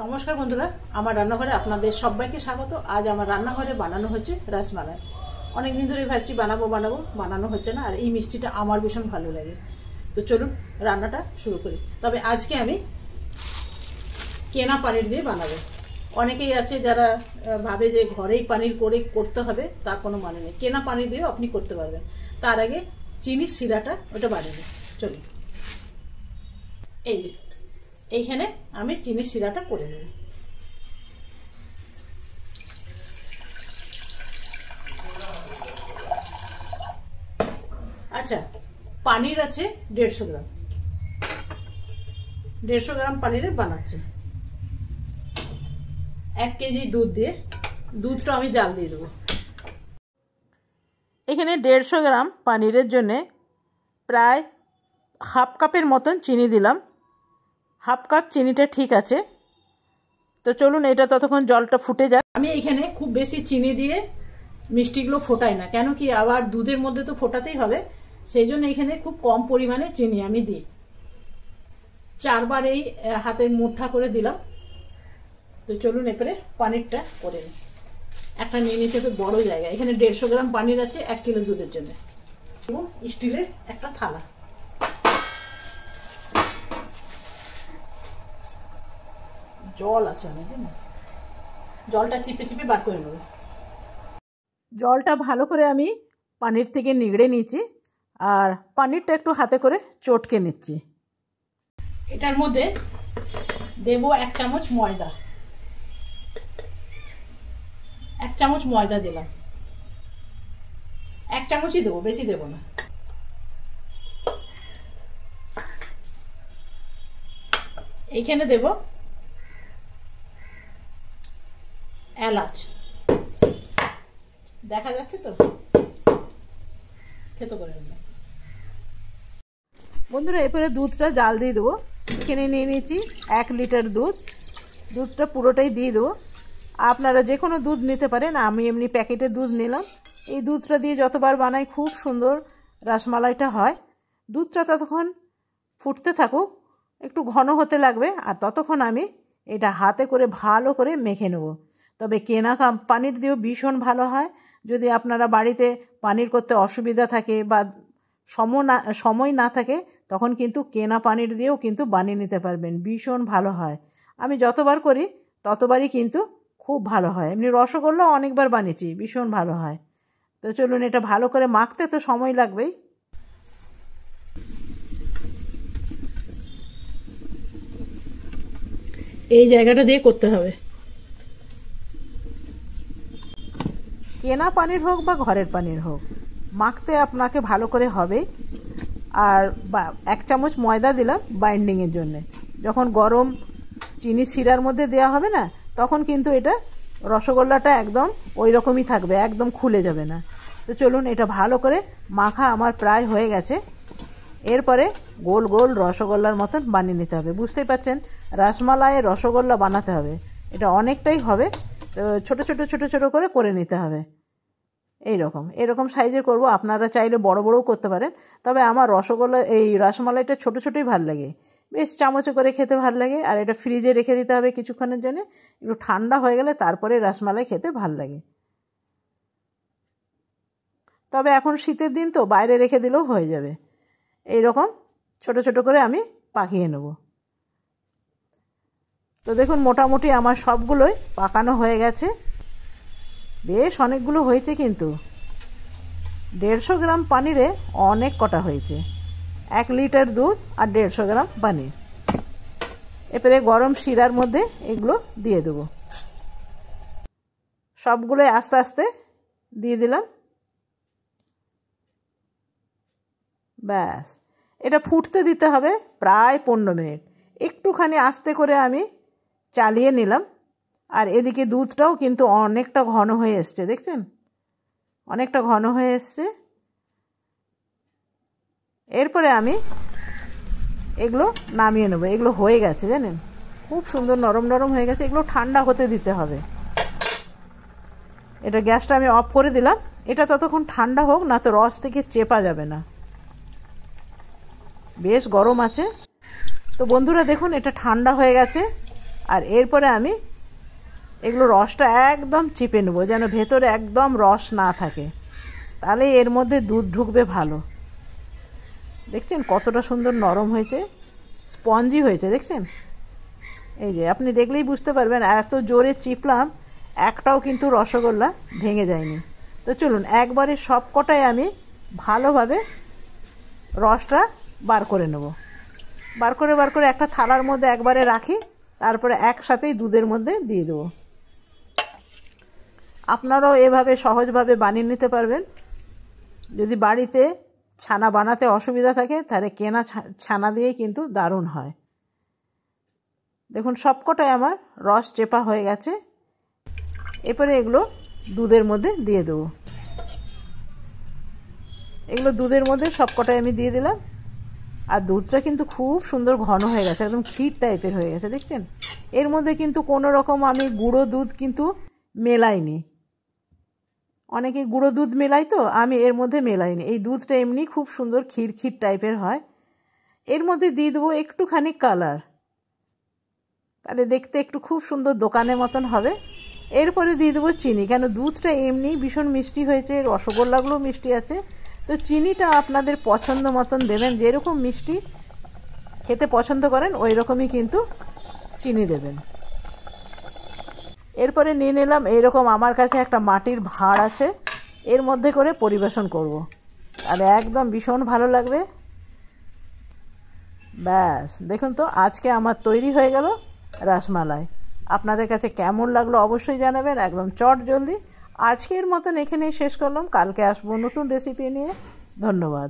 নমস্কার বন্ধুরা, আমার রান্নাঘরে আপনাদের সবাইকে স্বাগত। আজ আমার রান্নাঘরে বানানো হচ্ছে রসমালাই। অনেক দিন ধরে ভাবছি বানানো হচ্ছে না। আর এই মিষ্টিটা আমার ভীষণ ভালো লাগে। তো চলুন রান্নাটা শুরু করি। তবে আজকে আমি কেনা পানির দিয়ে বানাবো। অনেকেই আছে যারা ভাবে যে ঘরেই পানির করে করতে হবে, তার কোনো মানে নেই। কেনা পানি দিয়েও আপনি করতে পারবেন। তার আগে চিনির শিরাটা ওটা বানিয়ে নিই। চলুন, এই যে এইখানে আমি চিনির শিরাটা করে নেব। আচ্ছা, পানির আছে 150 গ্রাম। 150 গ্রাম পানিরের বানাচ্ছি। 1 কেজি দুধ দিয়ে, দুধটা আমি জাল দিয়ে দেবো। এখানে 150 গ্রাম পানিরের জন্যে প্রায় হাফ কাপের মতন চিনি দিলাম। হাফ কাপ চিনিটা ঠিক আছে। তো চলুন এটা ততক্ষণ জলটা ফুটে যাক। আমি এখানে খুব বেশি চিনি দিয়ে মিষ্টিগুলো ফোটাই না, কেন কি আবার দুধের মধ্যে তো ফোটাতেই হবে। সেই জন্য এখানে খুব কম পরিমাণে চিনি আমি দিই। 4 বার এই হাতের মুঠা করে দিলাম। তো চলুন এরপরে পানিরটা করে নিই। একটা নিয়ে নিতে হবে বড় জায়গা। এখানে 150 গ্রাম পানির আছে 1 কিলো দুধের জন্য। এবং স্টিলের একটা থালা। জল আছে অনেক, জলটা চিপে চিপে বার করে নেব। জলটা ভালো করে আমি পানির থেকে নিগড়ে নিয়েছি। আর পানিরটা একটু হাতে করে চটকে নিচ্ছি। এটার মধ্যে দেব 1 চামচ ময়দা। 1 চামচ ময়দা দিলাম। 1 চামচই দেবো, বেশি দেব না। এইখানে দেব এলাচ। দেখা যাচ্ছে তো, থেতো করে নেব। বন্ধুরা এরপরে দুধটা জাল দিয়ে দেবো। এখানে নিয়ে নিয়েছি 1 লিটার দুধ। দুধটা পুরোটাই দিয়ে দেবো। আপনারা যে কোনো দুধ নিতে পারেন, আমি এমনি প্যাকেটের দুধ নিলাম। এই দুধটা দিয়ে যতবার বানাই খুব সুন্দর রসমালাইটা হয়। দুধটা ততক্ষণ ফুটতে থাকুক, একটু ঘন হতে লাগবে। আর ততক্ষণ আমি এটা হাতে করে ভালো করে মেখে নেব। তবে কেনা পানির দিয়েও ভীষণ ভালো হয়। যদি আপনারা বাড়িতে পানির করতে অসুবিধা থাকে বা সময় না থাকে, তখন কিন্তু কেনা পানির দিয়েও কিন্তু বানিয়ে নিতে পারবেন। ভীষণ ভালো হয়। আমি যতবার করি ততবারই কিন্তু খুব ভালো হয়। এমনি রসগোল্লা অনেকবার বানিয়েছি, ভীষণ ভালো হয়। তো চলুন এটা ভালো করে মাখতে তো সময় লাগবেই। এই জায়গাটা দিয়ে করতে হবে। কেনা পানির হোক বা ঘরের পানির হোক, মাখতে আপনাকে ভালো করে হবে। আর 1 চামচ ময়দা দিলাম বাইন্ডিংয়ের জন্য। যখন গরম চিনি শিরার মধ্যে দেওয়া হবে না, তখন কিন্তু এটা রসগোল্লাটা একদম ওই রকমই থাকবে, একদম খুলে যাবে না। তো চলুন এটা ভালো করে মাখা আমার প্রায় হয়ে গেছে। এরপরে গোল গোল রসগোল্লার মতন বানিয়ে নিতে হবে। বুঝতেই পারছেন, রসমালাইয়ের রসগোল্লা বানাতে হবে। এটা অনেকটাই হবে। তো ছোট ছোট ছোট ছোট করে নিতে হবে। এরকম সাইজে করব। আপনারা চাইলে বড় বড়ও করতে পারেন। তবে আমার রসমালাইটা ছোট ছোটই ভালো লাগে। বেশ চামচে করে খেতে ভালো লাগে। আর এটা ফ্রিজে রেখে দিতে হবে কিছুক্ষণের জন্য। একটু ঠান্ডা হয়ে গেলে তারপরে রসমালাই খেতে ভালো লাগে। তবে এখন শীতের দিন তো বাইরে রেখে দিলেও হয়ে যাবে। এইরকম ছোট ছোট করে আমি পাকিয়ে নেব। তো দেখুন মোটামুটি আমার সবগুলোই পাকানো হয়ে গেছে। বেশ অনেকগুলো হয়েছে, কিন্তু 150 গ্রাম পানিরে অনেক কটা হয়েছে। 1 লিটার দুধ আর 150 গ্রাম পানির। এরপরে গরম শিরার মধ্যে এগুলো দিয়ে দেবো। সবগুলোই আস্তে আস্তে দিয়ে দিলাম। ব্যাস, এটা ফুটতে দিতে হবে প্রায় 15 মিনিট। একটুখানি আস্তে করে আমি চালিয়ে নিলাম। আর এদিকে দুধটাও কিন্তু অনেকটা ঘন হয়ে এসছে, দেখছেন? অনেকটা ঘন হয়ে এসছে। এরপরে আমি এগুলো নামিয়ে নেবো। এগুলো হয়ে গেছে, জানেন, খুব সুন্দর নরম নরম হয়ে গেছে। এগুলো ঠান্ডা হতে দিতে হবে। এটা গ্যাসটা আমি অফ করে দিলাম। এটা ততক্ষণ ঠান্ডা হোক, না তো রস থেকে চেপা যাবে না। বেশ গরম আছে। তো বন্ধুরা দেখুন এটা ঠান্ডা হয়ে গেছে। আর এরপরে আমি এগুলো রসটা একদম চিপে নেব, যেন ভেতরে একদম রস না থাকে, তাহলে এর মধ্যে দুধ ঢুকবে ভালো। দেখছেন কতটা সুন্দর নরম হয়েছে, স্পঞ্জি হয়েছে, দেখছেন? এই যে আপনি দেখলেই বুঝতে পারবেন, এত জোরে চিপলাম একটাও কিন্তু রসগোল্লা ভেঙে যায়নি। তো চলুন একবারে সব কটাই আমি ভালোভাবে রসটা বার করে নেব। বার করে একটা থালার মধ্যে একবারে রাখি, তারপরে একসাথেই দুধের মধ্যে দিয়ে দেবো। আপনারাও এভাবে সহজভাবে বানিয়ে নিতে পারবেন। যদি বাড়িতে ছানা বানাতে অসুবিধা থাকে তাহলে কেনা ছানা দিয়েই কিন্তু দারুণ হয়। দেখুন সবকটাই আমার রস চেপা হয়ে গেছে। এরপরে এগুলো দুধের মধ্যে দিয়ে দেবো। এগুলো দুধের মধ্যে সবকটাই আমি দিয়ে দিলাম। আর দুধটা কিন্তু খুব সুন্দর ঘন হয়ে গেছে, একদম ক্ষীর টাইপের হয়ে গেছে, দেখছেন? এর মধ্যে কিন্তু কোনো রকম আমি গুঁড়ো দুধ কিন্তু মেলাইনি। অনেকে গুঁড়ো দুধ মেলাই, তো আমি এর মধ্যে মেলাইনি। এই দুধটা এমনি খুব সুন্দর ক্ষীর টাইপের হয়। এর মধ্যে দিয়ে দেবো একটুখানি কালার, তাহলে দেখতে একটু খুব সুন্দর দোকানের মতন হবে। এরপরে দিয়ে দেবো চিনি, কেন দুধটা এমনি ভীষণ মিষ্টি হয়েছে, রসগোল্লাগুলো মিষ্টি আছে। তো চিনিটা আপনাদের পছন্দ মতন দেবেন, যেরকম মিষ্টি খেতে পছন্দ করেন ওই রকমই কিন্তু চিনি দেবেন। এরপরে নিয়ে নিলাম এইরকম আমার কাছে একটা মাটির ভাঁড় আছে, এর মধ্যে করে পরিবেশন করব, তাহলে একদম ভীষণ ভালো লাগবে। ব্যাস দেখুন তো, আজকে আমার তৈরি হয়ে গেল রসমালাই। আপনাদের কাছে কেমন লাগলো অবশ্যই জানাবেন, একদম চট জলদি। আজকের মতন এখানেই শেষ করলাম, কালকে আসবো নতুন রেসিপি নিয়ে। ধন্যবাদ।